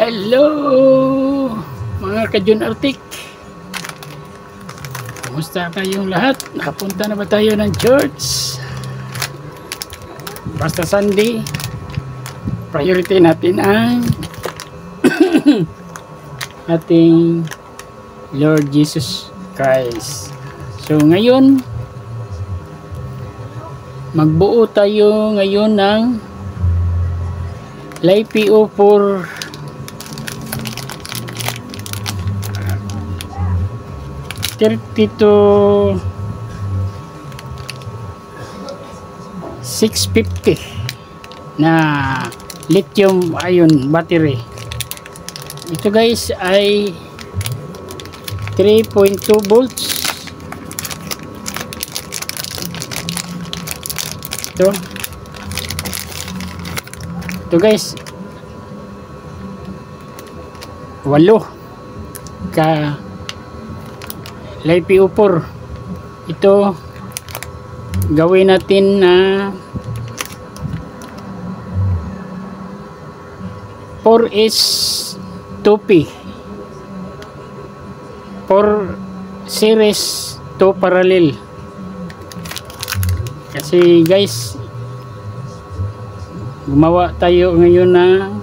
Hello mga ka-Jun Artik, kumusta kayong lahat? Nakapunta na ba tayo ng church? Basta Sunday, priority natin ang ating Lord Jesus Christ. So ngayon, magbuo tayo ngayon ng live PO for 30 to 650 na lithium ion battery. Ito guys ay 3.2 volts. Ito guys, 8 ka live PO4. Ito gawin natin na 4S2P 4 series 2 parallel. Kasi guys, gumawa tayo ngayon na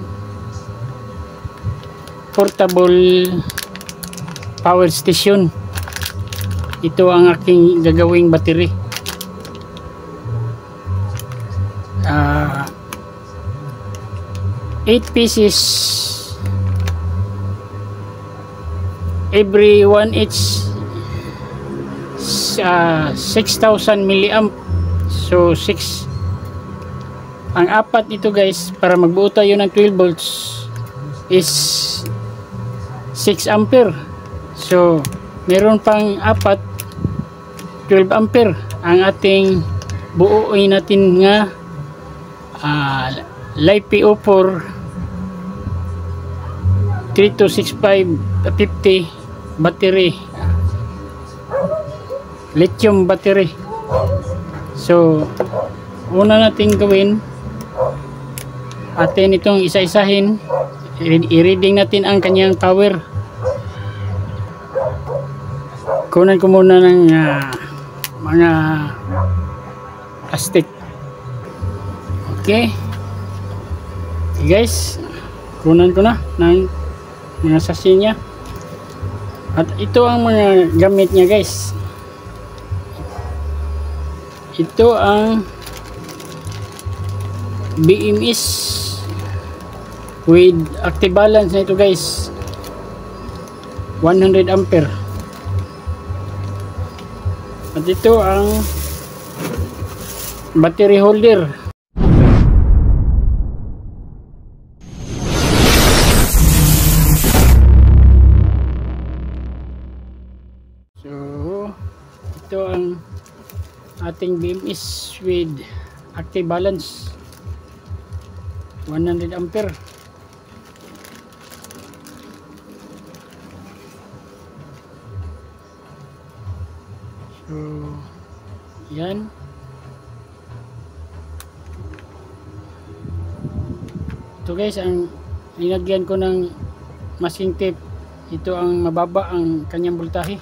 portable power station. Ito ang aking gagawing battery. 8 pieces, every one each 6,000 milliamp. So 6 ang apat nito guys, para magbuo tayo ng 12 volts is 6 ampere. So meron pang apat, 12 ampere ang ating buuin natin nga live PO4 326550 battery, lithium battery. So una natin gawin, atin itong isa-isahin, i-reading natin ang kanyang power. Kunan ko muna ng mga plastic. Okay guys, kunan ko na ng mga sachet niya. At ito ang mga gamit niya guys. Ito ang BMS with active balance na ito guys, 100 ampere. At ito ang battery holder. So ito ang ating BMS with active balance, 100 ampere. So yan. Ito guys, ang linagyan ko ng masking tape. Ito ang mababa ang kanyang voltahe.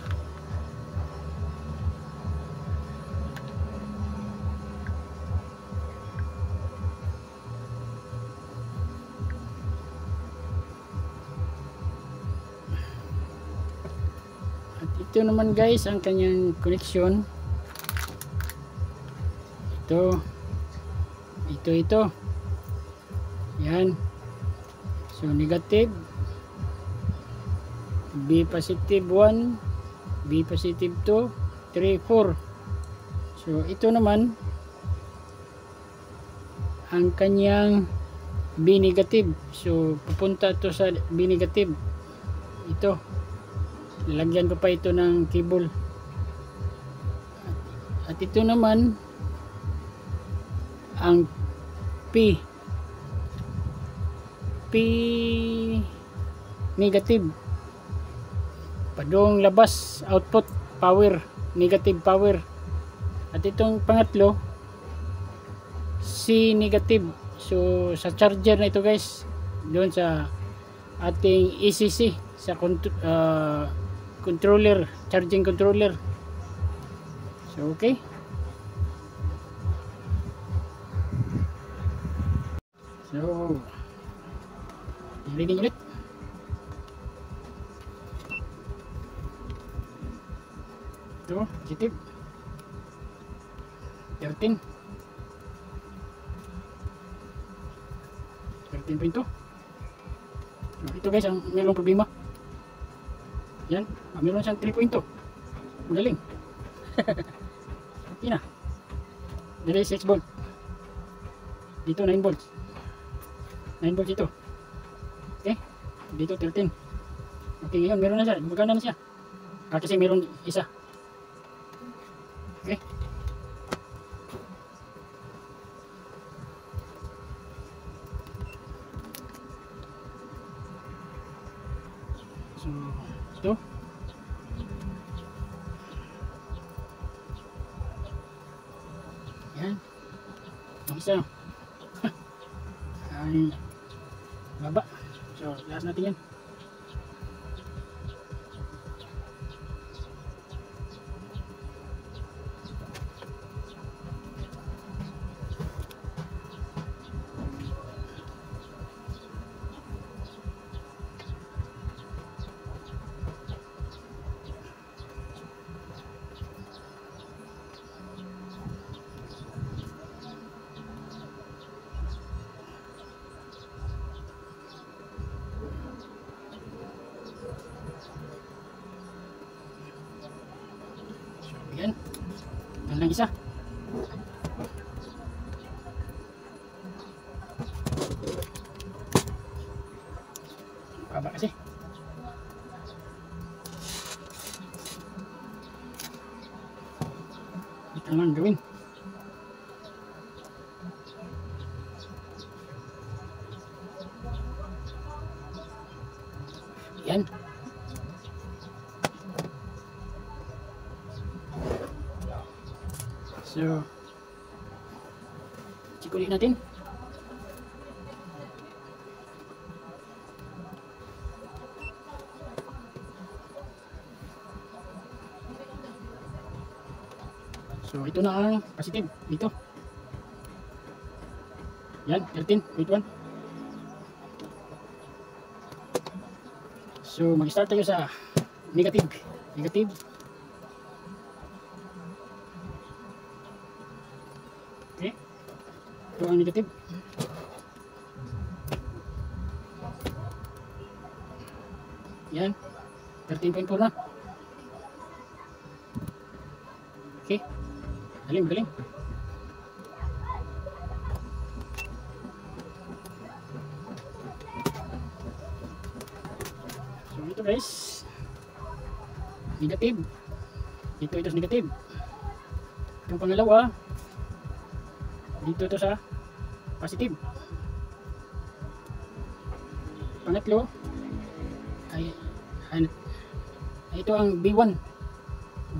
Ito naman guys ang kanyang connection. Ito yan. So negative, B positive 1, B positive 2, 3, 4. So ito naman ang kanyang B negative. So pupunta to sa B negative. Ito, lagyan ko pa ito ng cable. At ito naman ang P negative, padong labas, output power, negative power. At itong pangatlo, C negative. So sa charger na ito guys, doon sa ating ECC sa controller, charging controller. So okay, so reading ulit. Ito positive 13 13.2. So, ito guys ang mayroong problema. Yan, mayroon siyang 3.2. Magaling. Okay na. Dito 6 volt. Dito 9 volts. 9 volts ito. Okay. Dito 13. Okay, ngayon meron na siya. Maganda na siya. Kasi meron isa. Okay. So, ito. Yan. Ang isa. Ay, baba. So, lahat natin yan. Yan. Yan lang isa. Baba kasi. Ito naman gawin. Yan. So, check ulit natin. So, ito na ang positive dito. Yan, 13.1. So, mag-start tayo sa negative. Negative. Okay. Ito ang negative. Yan. 13.4 na. Okay. Galing, galing. So, ito guys. Negative. Ito negative. Itong pangalawa. Dito ito sa positive. Pangatlo ay ito ang B1.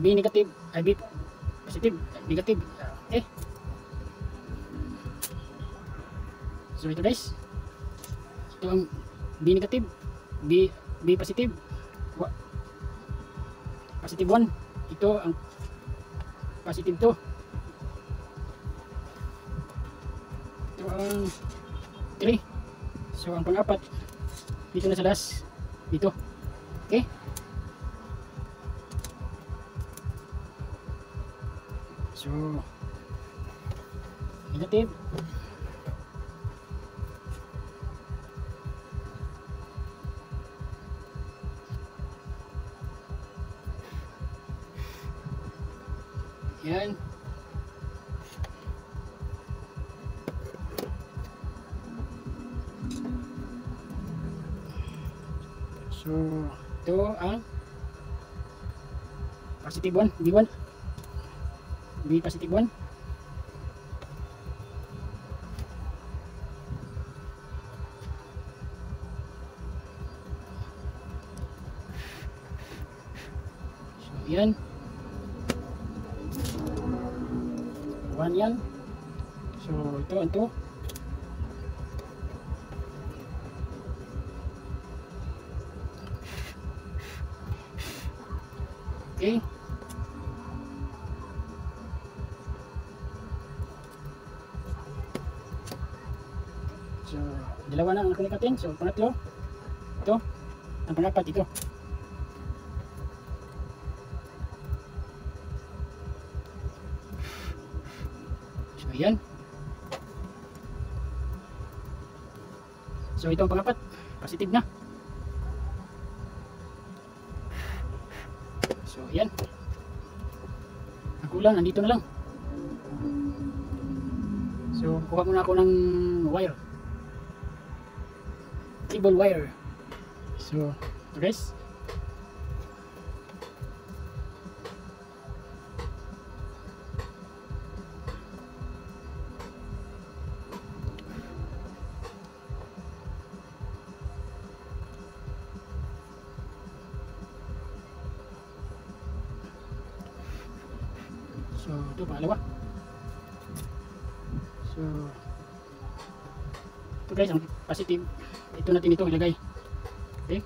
B negative ay B positive, negative. Okay. So ito guys. Ito ang B negative, B positive. Positive 1. Ito ang positive 2. Ang 3. So ang pang-apat dito na sa last dito. Okay. So negative. Yan. So, ito ang positive 1, B1. B positive 1. So, yan. 1 yan. So, ito. Okay. So, dalawa na ang connect natin. So, pangatlo, ito. Ang pangapat, ito. So, yan. So, ito ang pangapat. Positive na. So, yan. Ang kulang, nandito na lang. So, kuha muna ako ng wire. Cable wire. So, ito guys. So, ito pangalawa. So, ito guys, ang positive. Ito natin ito ilagay. Okay.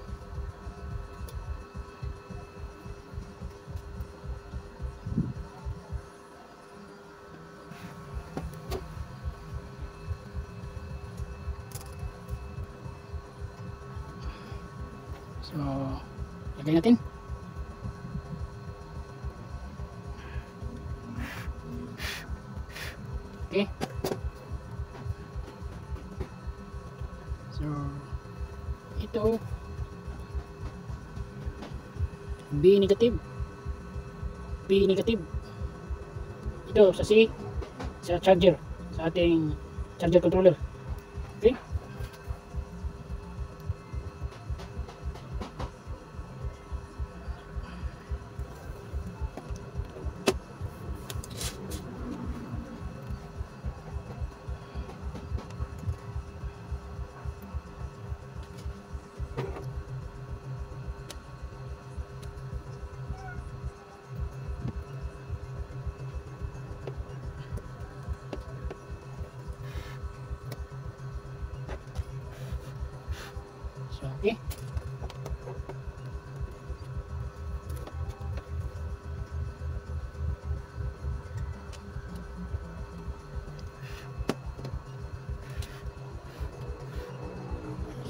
So, lagay natin. Okay. So, ito B negative. B negative. Ito sa C, sa charger, sa ating charger controller. Okay. So, okay.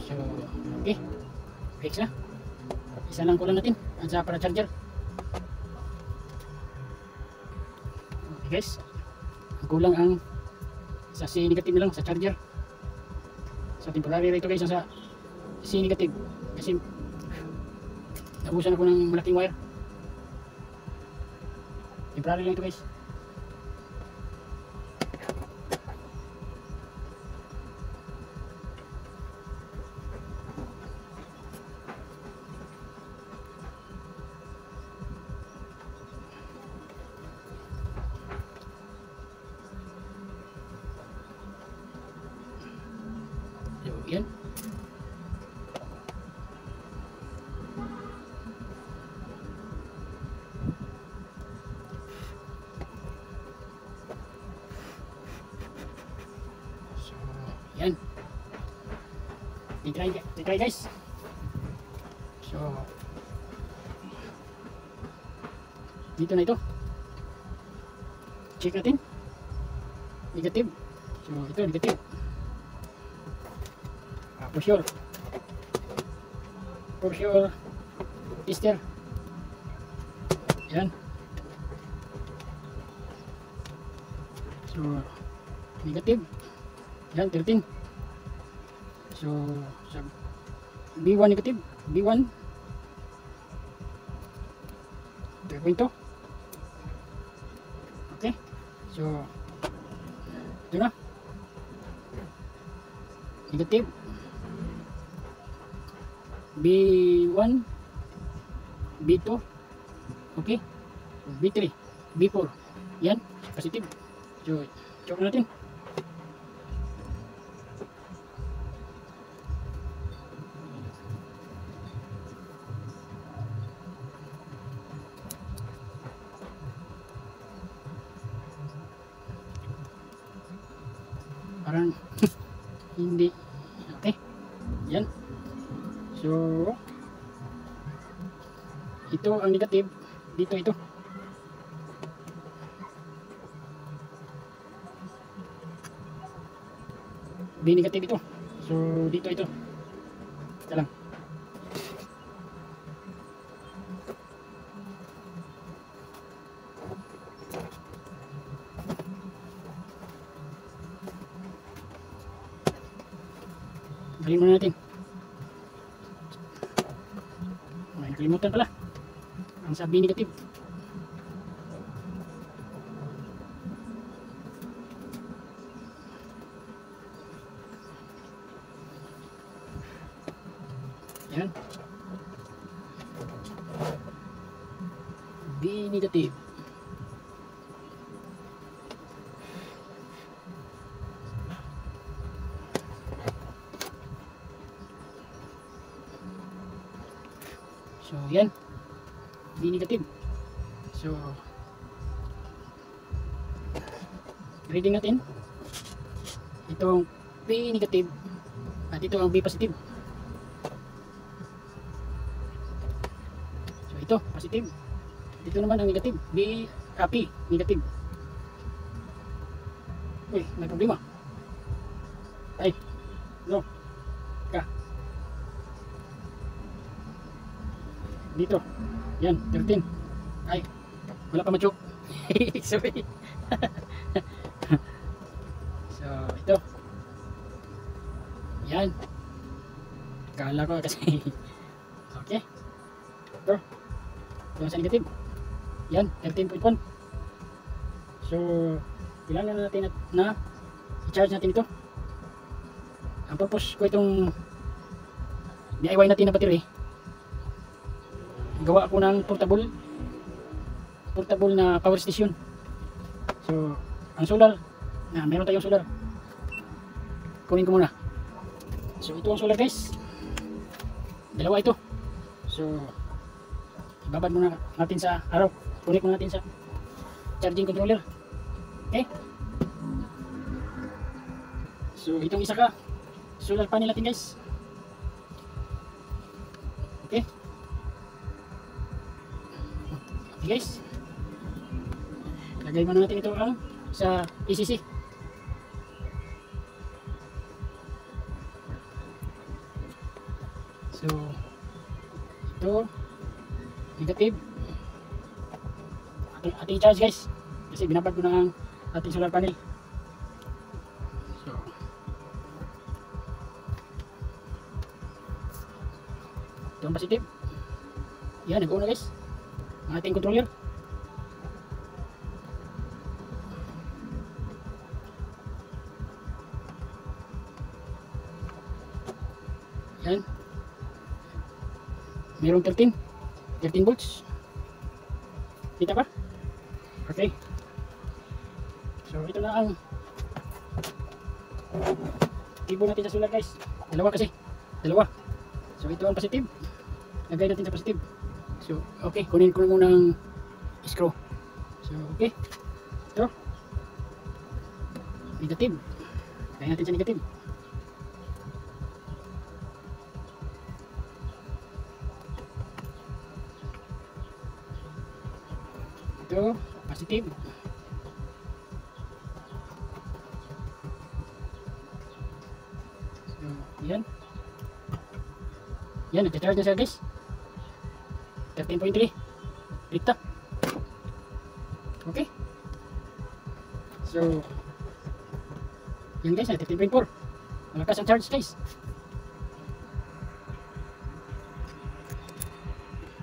So, okay. Fix na. Isa lang kulang natin ang sa para charger. Okay guys. Ang kulang ang sa C negative na lang sa charger. So, temporary ito guys sa C negative kasi naubusan ako ng malaking wire. Temporary lang ito guys. So, yan. Yan. I-try guys. So, dito na ito. Check natin. Negative. So, ito negative. For sure. For sure. Tester. Yan. So, negative. Yan, 13. So, sa B1 negative, B1. Gagawin to. Okay. So, ito na. Negative. B1. B2. Okay. B3. B4. Yan. Positive. So, check natin. Parang hindi. Okay. Yan. So, ito ang negative. dito ito. B negative ito. So dito ito. Ito lang. Galing muna natin. Ay, nakalimutan pala. Ang sabi negative. Yan. B negative. So, yan. B negative. So, reading natin. Itong B negative at ito ang B positive. So, ito, positive. Ito naman ang negative. B, P, negative. Uy, may problema. Ay, no. Ka. Dito. Yan, 13. Ay, wala pa ma-choke. Sorry. So, ito. Yan. Kala ko kasi. Okay. Ito. Ito sa negative. Yan, 13.1. So, kailangan natin na i-charge natin ito. Ang purpose ko itong DIY natin na battery, gawa ako ng portable na power station. So, ang solar, meron tayong solar. Kunin ko muna. So, ito ang solar guys. Dalawa ito. So, ibabad muna natin sa araw. Connect muna natin sa charging controller. Okay? So, itong isa ka solar panel natin guys. Okay? Okay guys. Lagay muna natin ito sa ECC. So, ito negative. Ating charge guys. Kasi binabad ko na ang ating solar panel. So, ito ang positive. Yan, nag-on na guys. Ang ating controller. Yan. Mayroong 13 volts. Kita ba? Okay. So ito na ang tibo natin sa solar guys. Dalawa kasi. Dalawa. So ito ang positive. Lagay natin sa positive. So okay, kunin ko muna ang screw. So okay. Ito. Negative. Lagay natin sa negative. Ito, positive. So, yan. Yan, nag-charge na siya guys. 13.3. Dikta. Okay. So, yan guys, 13.4. Malakas ang charge guys.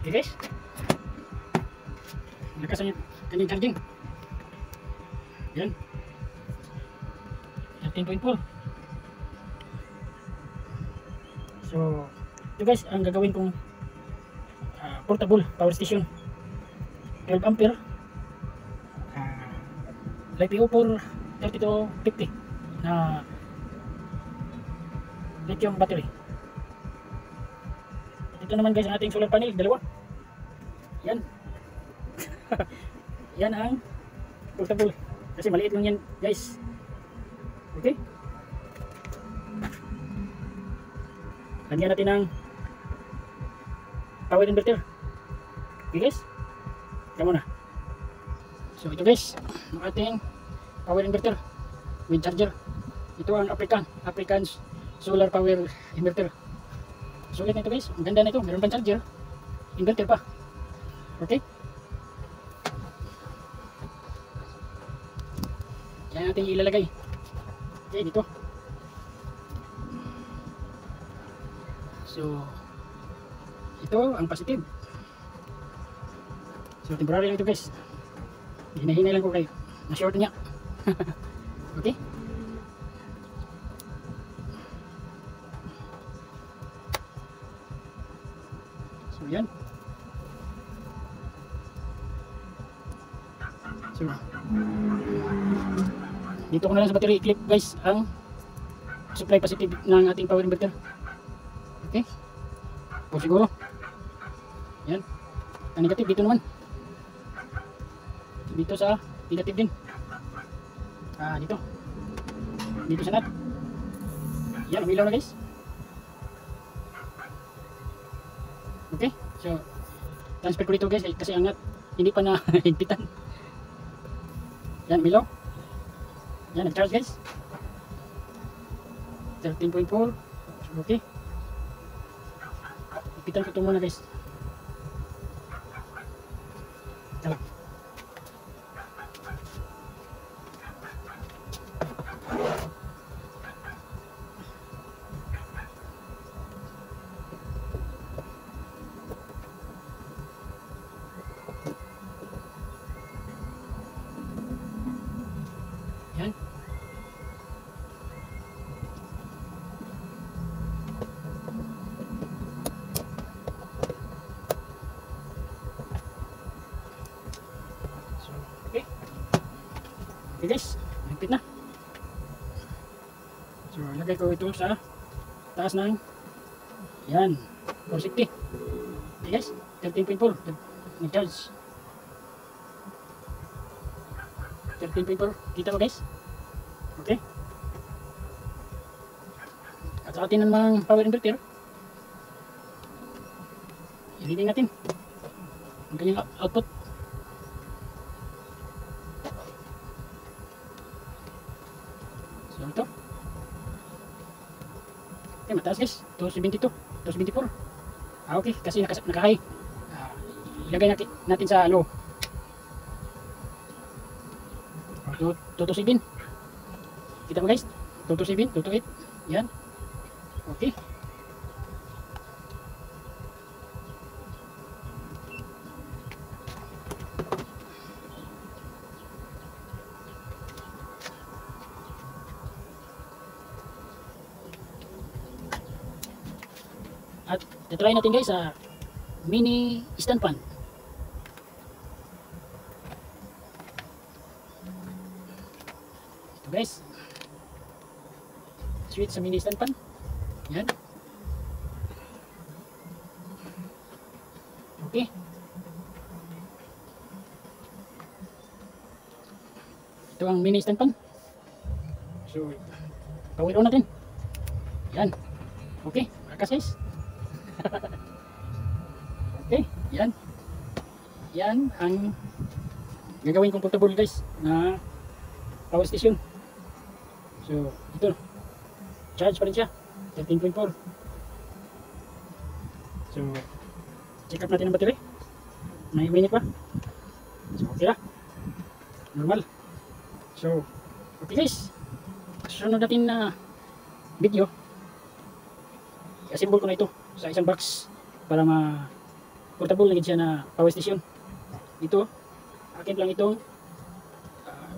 Okay guys. Malakas ang kanyang charging. Yan. 13.4. So, ito guys, ang gagawin kong portable power station. 12 ampere. LiPo for 30 to 50 na lithium battery. Ito naman guys ang ating solar panel, dalawa. Yan. Yan ang portable. Kasi maliit lang yan guys. Okay. Lagyan natin ng power inverter. Okay guys. Kamo na. So ito guys, ang ating power inverter with charger. Ito ang African solar power inverter. Sulit na ito guys, ang ganda na ito, meron pang charger, inverter pa. Okay? Yan natin ilalagay. Okay, dito. So ito ang positive. So temporary lang ito guys. Hinahinay lang ko kayo. Na-short niya. Okay? So yan. So dito ko na lang sa battery i-clip guys ang supply positive ng ating power inverter. Okay? O siguro. Yan. Ang negative dito naman. Dito sa negative din. Dito. Dito sa nut. Yan, umilaw na guys. Okay. So, transfer ko dito guys kasi ang nut hindi pa na higpitan. Yan, umilaw. Yan, nag-charge guys. 13.4. Okay. Higpitan ko ito muna guys. Tala. Yan. So, okay. Okay guys, higpit na. So, lagay ko ito sa taas ng yan, 460. Okay guys, 13.4 nag-charge. 13.4, kita mo guys. Okay. At sa atin namang power inverter, i-reading natin ang kanyang output. So ito. Okay, mataas guys, 272, 274. Okay, kasi naka-high. Ilagay natin sa low. 227. Kita mo guys, 227, 228. Yan. Okay. At try natin guys sa mini stand fan. Ito guys. Switch sa mini stand fan. Yan. Okay. Ito ang mini stand fan. So, power on natin. Yan. Okay, malakas guys. Okay, yan. Yan ang gagawin kong portable guys na power station. So, ito. Charge pa rin siya. 13.4. So, check up natin ang battery. May minute pa. So, okay na. Normal. So, okay guys. Sunod natin na video. I-assemble ko na ito sa isang box para portable na siya na power station. Ito, akin lang itong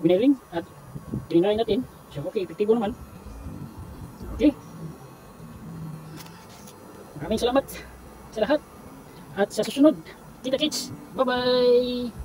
wiring at trinay natin. So, okay, epektibo naman. Okay. Maraming salamat sa lahat. At sa susunod, kita kits. Bye-bye!